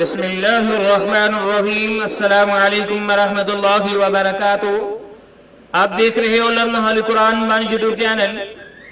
بسم اللہ الرحمن الرحیم۔ السلام علیکم ورحمۃ اللہ وبرکاتہ۔ آپ دیکھ رہے ہو لمحہ القرآن بانی یوٹیوب چینل۔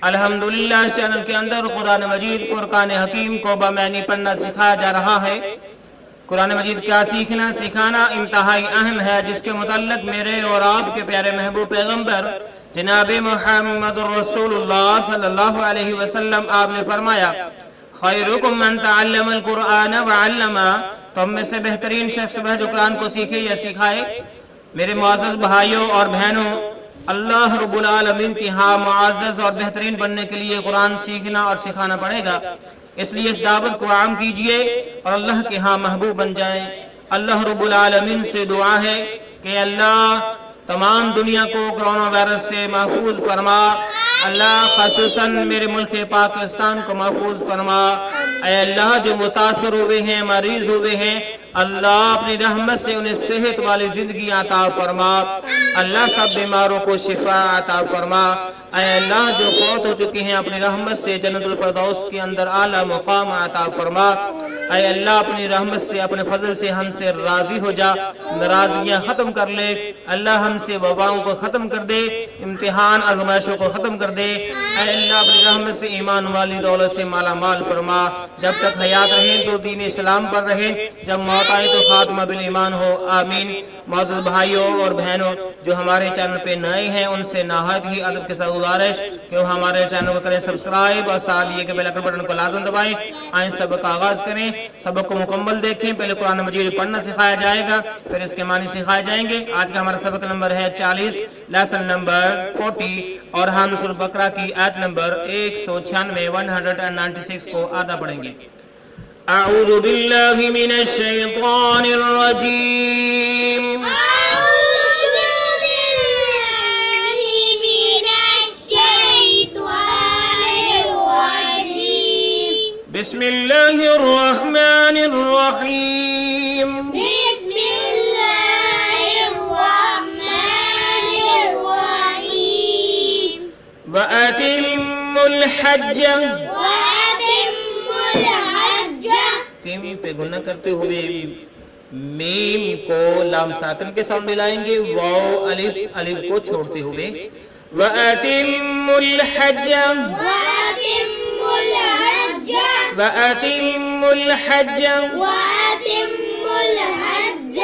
الحمدللہ اس چینل کے اندر قرآن مجید فرقان حکیم کو بمعنی پڑھنا سکھایا جا رہا ہے۔ قرآن مجید کیا سیکھنا سکھانا انتہائی اہم ہے، جس کے متعلق میرے اور آپ کے پیارے محبوب پیغمبر جناب محمد رسول اللہ صلی اللہ علیہ وسلم آپ نے فرمایا، خیرکم من تعلم القرآن وعلما، تم میں سے بہترین شخص وہ جو قرآن کو سیکھے یا سکھائے۔ میرے معزز بھائیوں اور بہنوں، اللہ رب العالمین کی ہاں معزز اور بہترین بننے کے لیے قرآن سیکھنا اور سکھانا پڑے گا، اس لیے اس دعوت کو عام کیجئے اور اللہ کے ہاں محبوب بن جائیں۔ اللہ رب العالمین سے دعا ہے کہ اللہ تمام دنیا کو کرونا وائرس سے محفوظ فرما، اللہ خصوصاً میرے ملک پاکستان کو محفوظ فرما۔ اے اللہ جو متاثر ہوئے ہیں، مریض ہوئے ہیں، اللہ اپنی رحمت سے انہیں صحت والی زندگی عطا فرما، اللہ سب بیماروں کو شفا عطا فرما۔ اے اللہ جو فوت ہو چکے ہیں، اپنی رحمت سے جنت الفردوس کے اندر اعلیٰ مقام عطا فرما۔ اے اللہ اپنی رحمت سے، اپنے فضل سے ہم سے راضی ہو جا، ناراضگیاں ختم کر لے۔ اللہ ہم سے وباؤں کو ختم کر دے، امتحان آزمائشوں کو ختم کر دے۔ اے اللہ اپنی رحمت سے ایمان والی دولت سے مالا مال فرما، جب تک حیات رہیں تو دین اسلام پر رہیں، جب موت آئے تو خاتمہ بالایمان ہو، آمین۔ معزز بھائیوں اور بہنوں، جو ہمارے چینل پہ نئے ہیں ان سے نہایت ہی ادب کے ساتھ گزارش کہ وہ ہمارے چینل کو کریں سبسکرائب اور ساتھ یہ کہ بیل آئکن بٹن کو لازم دبائیں۔ آئیں سبق کا آغاز کریں، سبق کو مکمل دیکھیں۔ پہلے قرآن مجید پڑھنا سکھایا جائے گا، پھر اس کے معنی سکھائے جائیں گے۔ آج کا ہمارا سبق نمبر ہے 40، لیسن نمبر 40، اور ہم سورۃ بقرہ کی آیت نمبر 196 196 کو آدھا پڑھیں گے۔ اعوذ باللہ من الشیطان الرجیم، بسم اللہ الرحمن الرحیم، بسم اللہ الرحمن الرحیم، وَأَتِمُّوا الْحَجَّ، وَأَتِمُّوا الْحَجَّ، تیم پہ گنہ کرتے ہوئے میم کو لام ساکن کے ساتھ ملائیں گے، واو الف الف کو چھوڑتے ہوئے، وَأَتِمُّوا الْحَجَّ، وَأَتِمُّوا الْحَجَّ، وَأَتِمُّوا الْحَجَّ وَأَتِمُّوا الْحَجَّ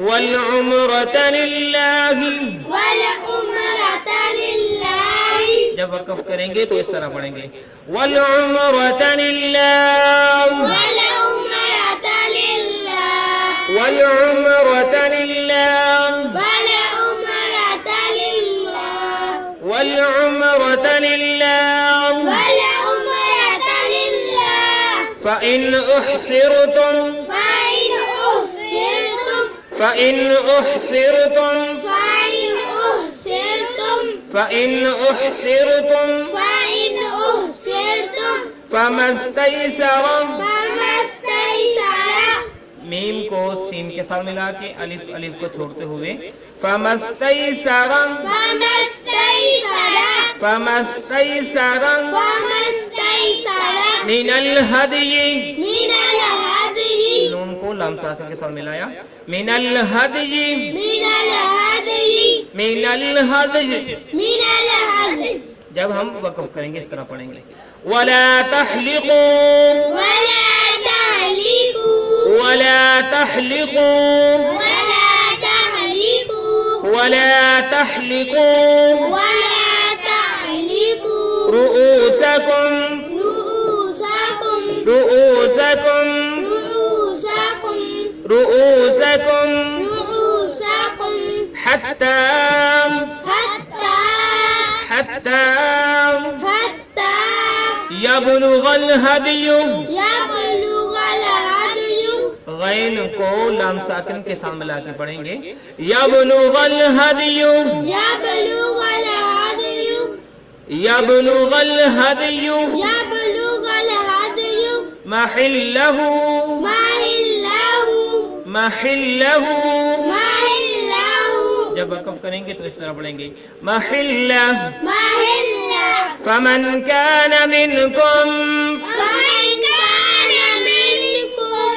وَالْعُمْرَةَ لِلَّهِ، وَالْعُمْرَةَ لِلَّهِ، جب وقف کریں گے تو اس طرح پڑھیں گے، وَالْعُمْرَةَ لِلَّهِ، وَالْعُمْرَةَ لِلَّهِ، وَالْعُمْرَةَ لِلَّهِ، وَالْعُمْرَةَ لِلَّهِ، وَالْعُمْرَةَ لِلَّهِ، وَالْعُمْرَةَ لِلَّهِ، فَإِنْ أُحْصِرْتُمْ، فَإِنْ أُحْصِرْتُمْ، فَإِنْ أُحْصِرْتُمْ، فَإِنْ أُحْصِرْتُمْ، فَإِنْ أُحْصِرْتُمْ فَإِنْ أُحْصِرْتُمْ، فَمَا اسْتَيْسَرَ، فَمَا اسْتَيْسَرَ، میم کو سین کے ساتھ ملا کے الف الف کو چھوڑتے ہوئے، فَمَا اسْتَيْسَرَ، فَمَا اسْتَيْسَرَ، فَمَا اسْتَيْسَرَ فَمَا اسْتَيْسَرَ، مِنَ الْهَدْيِ، مِنَ الْهَدْيِ، نون کو لام ساکن کے ساتھ ملایا، مِنَ الْهَدْيِ، مِنَ الْهَدْيِ، مِنَ الْهَدْيِ، مِنَ الْهَدْيِ، جب ہم وقف کریں گے اس طرح پڑھیں گے، وَلَا تَحْلِقُوا، وَلَا تَحْلِقُوا، وَلَا تَحْلِقُوا، وَلَا تَحْلِقُوا، وَلَا تَحْلِقُوا وَلَا تَحْلِقُوا رُؤُوسَكُمْ، رُؤُوسَكُمْ، رُؤُوسَكُمْ، رُؤُوسَكُمْ، رُؤُوسَكُمْ رُؤُوسَكُمْ، حَتَّى حَتَّى يَبْلُغَ الْهَدْيُ، يَبْلُغَ الْهَدْيُ، غین کو لام ساکن کے ساتھ ملا کے پڑھیں گے، يَبْلُغَ الْهَدْيُ، يَبْلُغَ الْهَدْيُ، يَبْلُغَ الْهَدْيُ يَبْلُغَ الْهَدْيُ مَحِلَّهُ، مَحِلَّهُ، مَحِلَّهُ، مَحِلَّهُ، جب وقف کریں گے تو اس طرح پڑھیں گے، مَحِلَّهُ، مَحِلَّهُ، فَمَنْ كَانَ مِنْكُمْ، فَمَنْ كَانَ مِنْكُمْ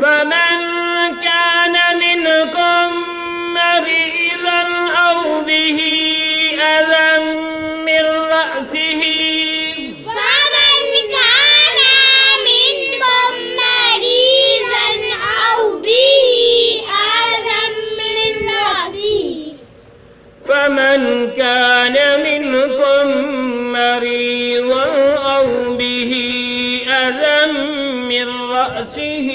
فمن كان منكم مريضا أو به أذى من رأسه، فمن كان منكم مريضا أو به أذى من رأسه،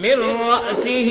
من رأسه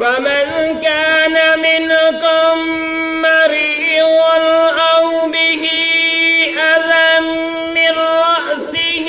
فمن كان منكم مريضا أو به أذى من رأسه،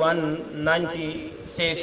196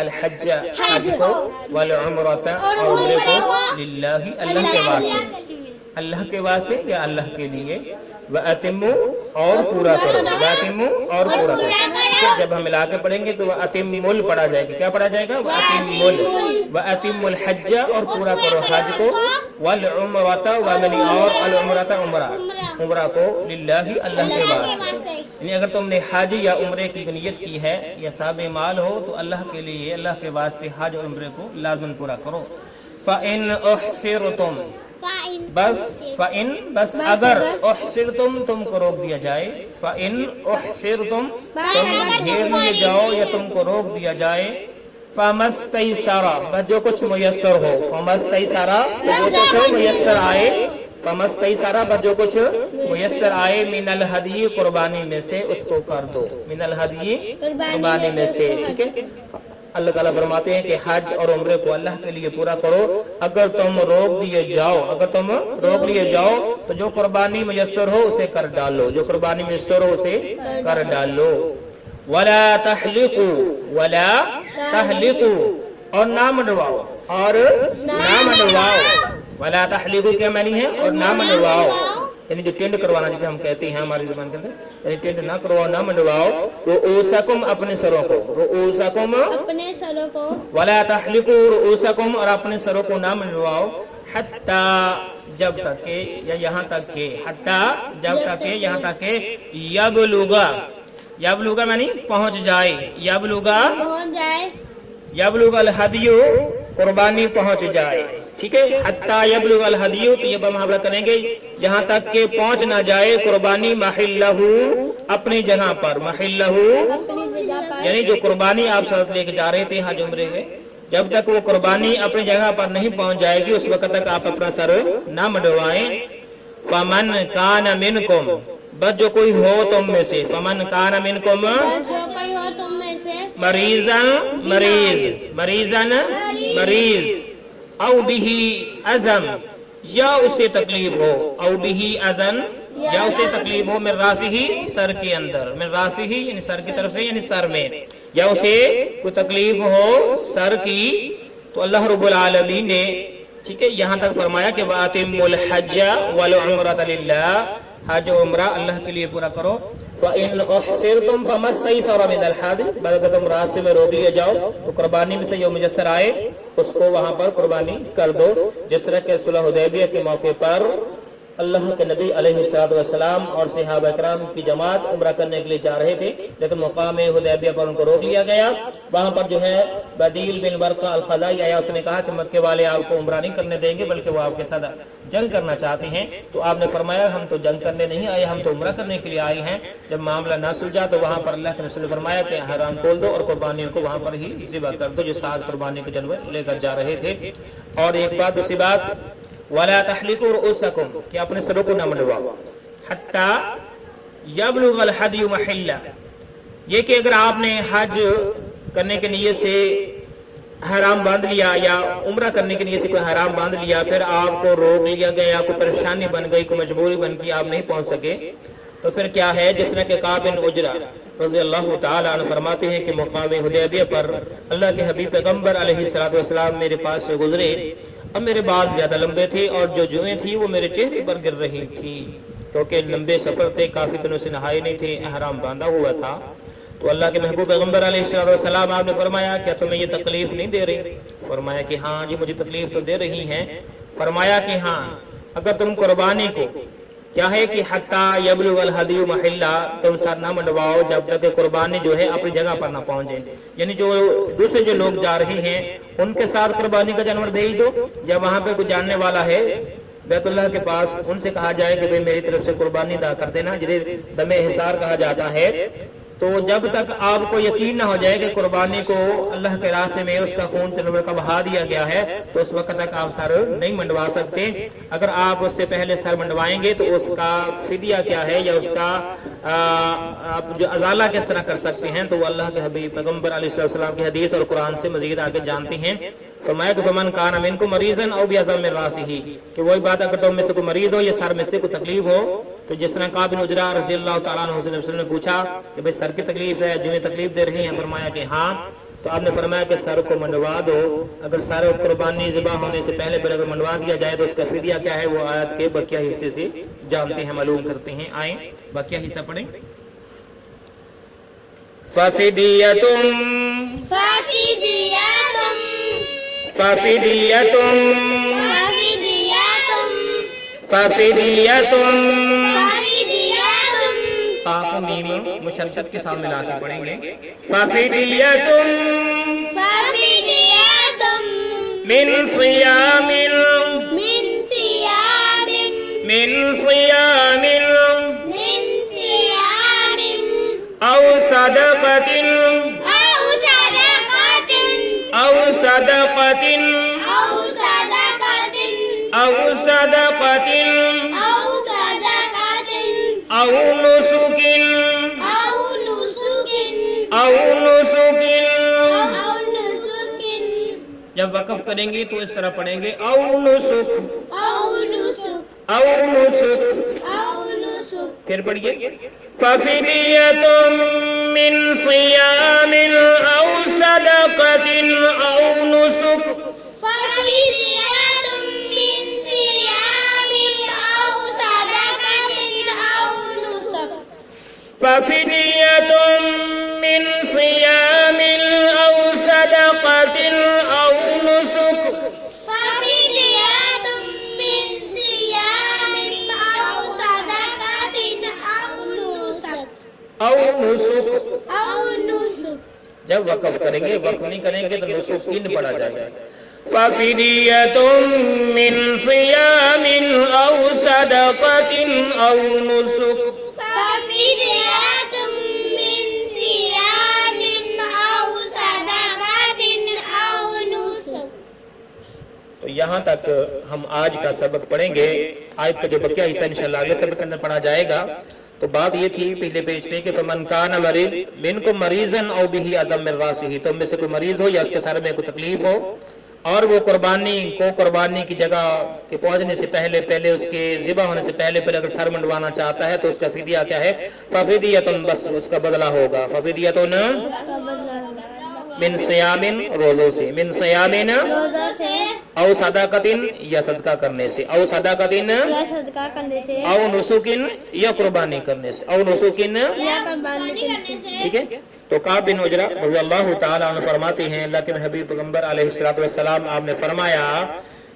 الحج حج کو والعمرۃ اور عمرے کو للہ اللہ کے واسطے، اللہ کے واسطے یا اللہ کے لیے، وَأَتِمُّوا اور پورا کرو، وَأَتِمُّوا اور پورا کرو۔ جب ہم ملا کے پڑھیں گے تو وَأَتِمُّوا پڑھا جائے گا، کیا پڑھا جائے گا؟ وَأَتِمُّوا الْحَجَّ اور پورا کرو حج کو، وَالْعُمْرَةَ اور العمرۃ عمرہ کو، للہ اللہ کے واسطے۔ یعنی اگر تم نے حج یا عمرے کی نیت کی ہے یا صاحب مال ہو تو اللہ کے لیے، اللہ کے واسطے حج اور عمرے کو لازماً پورا کرو۔ فَإِنْ أُحْصِرْتُمْ بس اگر احصرتم تم کو روک دیا جائے، فَإِنْ أُحْصِرْتُمْ تم گھیر لیے جاؤ یا تم کو روک دیا جائے، فَمَسْتَيْسَرَ بس جو کچھ میسر ہو، فَمَسْتَيْسَرَ جو کچھ میسر آئے، فَمَسْتَيْسَرَ بس جو کچھ میسر آئے، مِنَ الْحَدْيِ قربانی میں سے اس کو کر دو، مِنَ الْحَدْيِ قربانی میں سے، ٹھیک ہے۔ اللہ تعالیٰ فرماتے ہیں کہ حج اور عمرے کو اللہ کے لیے پورا کرو، اگر تم روک لیے جاؤ تو جو قربانی میسر ہو اسے کر ڈالو، جو قربانی میسر ہو اسے کر ڈالو۔ وَلَا تَحْلِقُوا اور نہ منڈواؤ، وَلَا تَحْلِقُوا کیا معنی ہے؟ اور نہ منڈواؤ، یعنی جو ٹینڈ کروانا جسے ہم کہتے ہیں ہماری زبان کے اندر، یعنی ٹینڈ نہ کرواؤ، نہ منڈواؤ، رؤوسکم اپنے سروں کو، ولا تحلقوا رؤوسکم اور اپنے سروں کو نہ منڈواؤ، حتی جب تک کہ یا یہاں تک کہ، حتی جب تک کہ یہاں تک کہ یبلغ معنی پہنچ جائے، یبلغ الہدی قربانی پہنچ جائے، ٹھیک ہے۔ حتی یبلغ الہدی تو یہ محاورہ کریں گے یہاں تک کہ پہنچ نہ جائے قربانی محلہ اپنی جگہ پر، محلہ یعنی جو قربانی آپ ساتھ لے کے جا رہے تھے حج عمرے میں، جب تک وہ قربانی اپنی جگہ پر نہیں پہنچ جائے گی اس وقت تک آپ اپنا سر نہ منڈوائیں۔ فَمَنْ كَانَ مِنْكُمْ بس جو کوئی ہو تم میں سے، فَمَنْ كَانَ مِنْكُمْ مریض او بِهِ اذًا یا اسے تکلیف ہو، او بِهِ اذًا یا اسے تکلیف ہو، من راسہ سر کے اندر، من راسہ یعنی سر کی طرف سے یعنی سر میں، یا اسے کوئی تکلیف ہو سر کی، تو اللہ رب العالمین نے ٹھیک ہے یہاں تک فرمایا کہ وَأَتِمُّوا الْحَجَّ وَالْعُمْرَةَ لِلَّهِ، حج و عمرہ اللہ کے لیے پورا کرو۔ فَإِنْ أُحْصِرْتُمْ فَمَا اسْتَيْسَرَ مِنَ الْحَدْيِ بس اگر تم راستے میں روک لیے جاؤ تو قربانی میں سے جو میسر آئے اس کو وہاں پر قربانی کر دو، جس طرح کہ صلح حدیبیہ کے موقع پر اللہ کے نبی علیہ السلام اور صحابہ کرام کی جماعت عمرہ کرنے کے لیے جا رہے تھے، لیکن مقام حدیبیہ پر ان کو روک لیا گیا۔ وہاں پر جو ہے بدیل بن ورقہ الخزاعی آیا، اس نے کہا کہ مکے والے آپ کو عمرہ نہیں کرنے دیں گے بلکہ وہ آپ کے ساتھ جنگ کرنا چاہتے ہیں، تو آپ نے فرمایا ہم تو جنگ کرنے نہیں آئے، ہم تو عمرہ کرنے کے لیے آئے ہیں۔ جب معاملہ نہ سلجھا تو وہاں پر اللہ کے رسول نے فرمایا کہ حرام کھول دو اور قربانیوں کو وہاں پر ہی ذبح کر دو جو سات قربانی کے جانور لے کر جا رہے تھے۔ اور ایک بات دوسری بات، وَلَا تَحْلِقُوا رُؤُوسَکُم کہ اپنے سروں کو نہ منڈواؤ، حَتَّى يَبْلُغَ الْحَدْيُ مَحِلَّهُ یہ کہ اگر آپ نے حج کرنے کے نیت سے حرام باندھ لیا یا عمرہ کرنے کے نیت سے کوئی حرام باندھ لیا، پھر آپ کو روک لیا گیا، کوئی پریشانی بن گئی، کوئی مجبوری بن گئی، آپ نہیں پہنچ سکے، تو پھر کیا ہے؟ جس طرح کہ کعب بن عجرہ رضی اللہ تعالی عنہ فرماتے ہیں کہ مقام حدیبیہ پر اللہ کے حبیب پیغمبر علیہ السلام میرے پاس سے گزرے، اب میرے بال زیادہ لمبے تھے اور جو جوئیں تھی وہ میرے چہرے پر گر رہی تھی، کیونکہ لمبے سفر تھے، کافی دنوں سے نہائے نہیں تھے، احرام باندھا ہوا تھا۔ تو اللہ کے محبوب پیغمبر علیہ السلام آپ نے فرمایا کیا تمہیں یہ تکلیف نہیں دے رہی؟ فرمایا کہ ہاں جی مجھے تکلیف تو دے رہی ہیں۔ فرمایا کہ ہاں اگر تم قربانی کو کیا ہے کہ حتی یبلغ الہدی محلہ تم ساتھ نہ منڈواؤ جب تک کہ قربانی جو ہے اپنی جگہ پر نہ پہنچے، یعنی جو دوسرے جو لوگ جا رہے ہیں ان کے ساتھ قربانی کا جانور دے ہی دو، یا وہاں پہ کوئی جاننے والا ہے بیت اللہ کے پاس ان سے کہا جائے کہ بھئی میری طرف سے قربانی ادا کر دینا، جنہیں دم حصار کہا جاتا ہے۔ تو جب تک آپ کو یقین نہ ہو جائے کہ قربانی کو اللہ کے راستے میں اس کا خون تنور کا بہا دیا گیا ہے تو اس وقت تک آپ سر نہیں منڈوا سکتے۔ اگر آپ اس سے پہلے سر منڈوائیں گے تو اس کا فدیہ کیا ہے یا اس کا آپ جو ازالہ کس طرح کر سکتے ہیں، تو وہ اللہ کے حبیب پیغمبر علیہ السلام کی حدیث اور قرآن سے مزید آگے جانتے ہیں۔ فرمایا کہ فمن کان منکم مریضا او بیضم من راسہ کہ وہی بات اگر تم میں سے کوئی مریض ہو یا سر میں سے کوئی تکلیف ہو، تو جس طرح کعب بن عجرہ رضی اللہ تعالیٰ عنہ سے نے پوچھا کہ بھئی سر کی تکلیف ہے، جنہیں تکلیف دے رہی ہیں، فرمایا کہ ہاں، تو آپ نے فرمایا کہ سر کو منڈوا دو. اگر سر قربانی ذبح ہونے سے پہلے پھر اگر منڈوا دیا جائے تو اس کا فدیہ کیا ہے وہ آیت کے بقیہ حصے سے جانتے ہیں, معلوم کرتے ہیں. آئیں بقیہ حصہ پڑھیں. فَفِدِيَةٌ قاف میم مشدد کے ساتھ ملا کے پڑھیں گے. فَفِدِيَةٌ من صيام أو صدقة أو نسك جب وقف کریں گے تو اس طرح پڑھیں گے او نسک. پھر پڑھیے فَفِدِيَةٌ مِّن صِيَامٍ أَوْ صَدَقَةٍ أَوْ نُسُكٍ فَفِدِيَةٌ مِّن صِيَامٍ أَوْ صَدَقَةٍ أَوْ نُسُكٍ جب وقف کریں گے, وقف نہیں کریں گے تو نسک پڑھا جائے گا. فَفِدِيَةٌ مِّن صِيَامٍ أَوْ صَدَقَةٍ أَوْ نُسُكٍ تو یہاں تک ہم آج کا سبق پڑھیں گے. آج کا جو بقیہ حصہ انشاءاللہ اگلے سبق کے اندر پڑھا جائے گا. تو بات یہ تھی پہلے پیج پہ کہ فَمَنْ كَانَ مِنْكُمْ مَرِيضًا أَوْ بِهِ أَذًى مِّن رَأْسِهِ, تم میں سے کوئی مریض ہو یا اس کے سر میں کوئی تکلیف ہو اور وہ قربانی کی جگہ کے پہنچنے سے پہلے اس کے ذبح ہونے سے پہلے اگر سر منڈوانا چاہتا ہے تو اس کا فدیہ کیا ہے فَفِدِيَةٌ, بس اس کا بدلہ ہوگا. فَفِدِيَةٌ من صیامن, روزوں سے, من صیامن او صدقاتن, یا صدقہ کرنے سے, او صدقاتن او نسکن, یا قربانی کرنے سے, او نسکن, ٹھیک ہے. تو کعب بن عجرہ رضی اللہ تعالی عنہ فرماتے ہیں اللہ کے حبیب پیغمبر علیہ السلام آپ نے فرمایا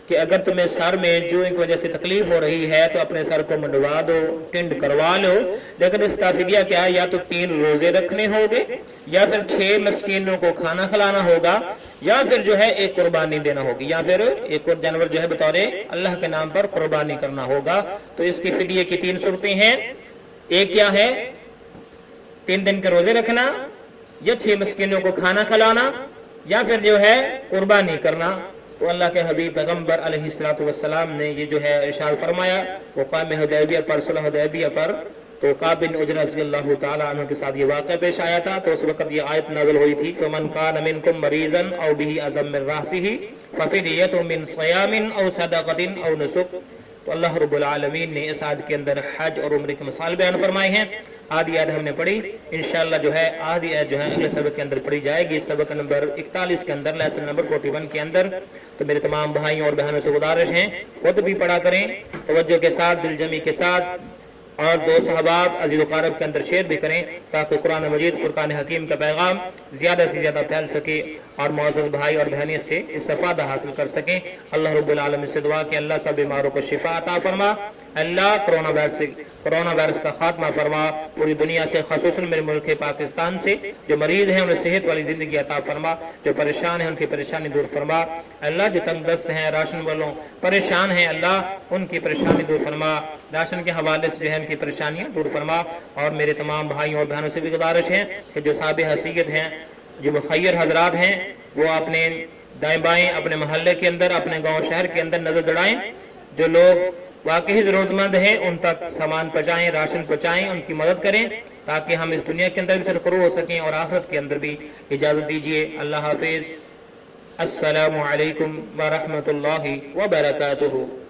کہ اگر تمہیں سر میں جو کی وجہ سے تکلیف ہو رہی ہے تو اپنے سر کو منڈوا دو, ٹنڈ کروا لو, لیکن اس کا فدیہ کیا ہے یا تو 3 روزے رکھنے ہوگے یا پھر 6 مسکینوں کو کھانا کھلانا ہوگا یا پھر جو ہے ایک قربانی دینا ہوگی یا پھر ایک اور جانور جو ہے بطور اللہ کے نام پر قربانی کرنا ہوگا. تو اس کی فدیہ کی 3 صورتیں ہیں. ایک کیا ہے 3 دن کے روزے رکھنا یا 6 مسکینوں کو کھانا کھلانا یا پھر جو ہے قربانی کرنا. تو اللہ کے حبیب پیغمبر علیہ السلام نے یہ جو ہے ارشاد فرمایا وہ قائم حدیبیہ پر, صلح حدیبیہ پر. تو کعب بن عجرہ رضی اللہ تعالی عنہ کے ساتھ یہ واقعہ پیش آیا تھا. تو اس وقت یہ آیت نازل ہوئی تھی فَمَنْ كَانَ مِنْكُمْ مَرِيضًا أَوْ بِهِ أَذًى مِّن رَأْسِهِ فَفِدِيَةٌ مِّن صِيَامٍ أَوْ صَدَقَةٍ أَوْ نُسُكٍ. تو اللہ رب العالمین نے اس آیت کے اندر حج اور عمرے کے مثال بیان فرمائے ہیں. آدھی آیت ہم نے پڑھی, انشاءاللہ جو ہے آدھی آیت جو ہے اگلے سبق کے اندر پڑھی جائے گی, سبق نمبر 41 کے اندر, لیسن نمبر 41 کے اندر. تو میرے تمام بھائیوں اور بہنوں سے گزارش ہیں خود بھی پڑھا کریں توجہ کے ساتھ, دل جمی کے ساتھ, اور دوست احباب عزیز و اقارب کے اندر شیئر بھی کریں تاکہ قرآن مجید فرقان حکیم کا پیغام زیادہ سے زیادہ پھیل سکے اور معزز بھائی اور بہنیت سے استفادہ حاصل کر سکیں. اللہ رب العالمین سے دعا کہ اللہ سب بیماروں کو شفا عطا فرما, اللہ کرونا وائرس کا خاتمہ فرما, پوری دنیا سے خصوصاً میرے ملک پاکستان سے جو مریض ہیں انہیں صحت والی زندگی عطا فرما, جو پریشان ہیں ان کی پریشانی دور فرما. اللہ جو تنگ دست ہیں راشن والوں پریشان ہیں اللہ ان کی پریشانی دور فرما, راشن کے حوالے سے جو ہے ان کی پریشانیاں دور فرما. اور میرے تمام بھائیوں اور بہنوں سے بھی گزارش ہے کہ جو صاحب حیثیت ہیں, جو مخیر حضرات ہیں, وہ اپنے دائیں بائیں اپنے محلے کے اندر, اپنے گاؤں شہر کے اندر نظر دوڑائیں. جو لوگ واقعی ضرورت مند ہیں ان تک سامان پہنچائیں, راشن پہنچائیں, ان کی مدد کریں تاکہ ہم اس دنیا کے اندر بھی سرخرو ہو سکیں اور آخرت کے اندر بھی. اجازت دیجیے, اللہ حافظ. السلام علیکم ورحمۃ اللہ وبرکاتہ.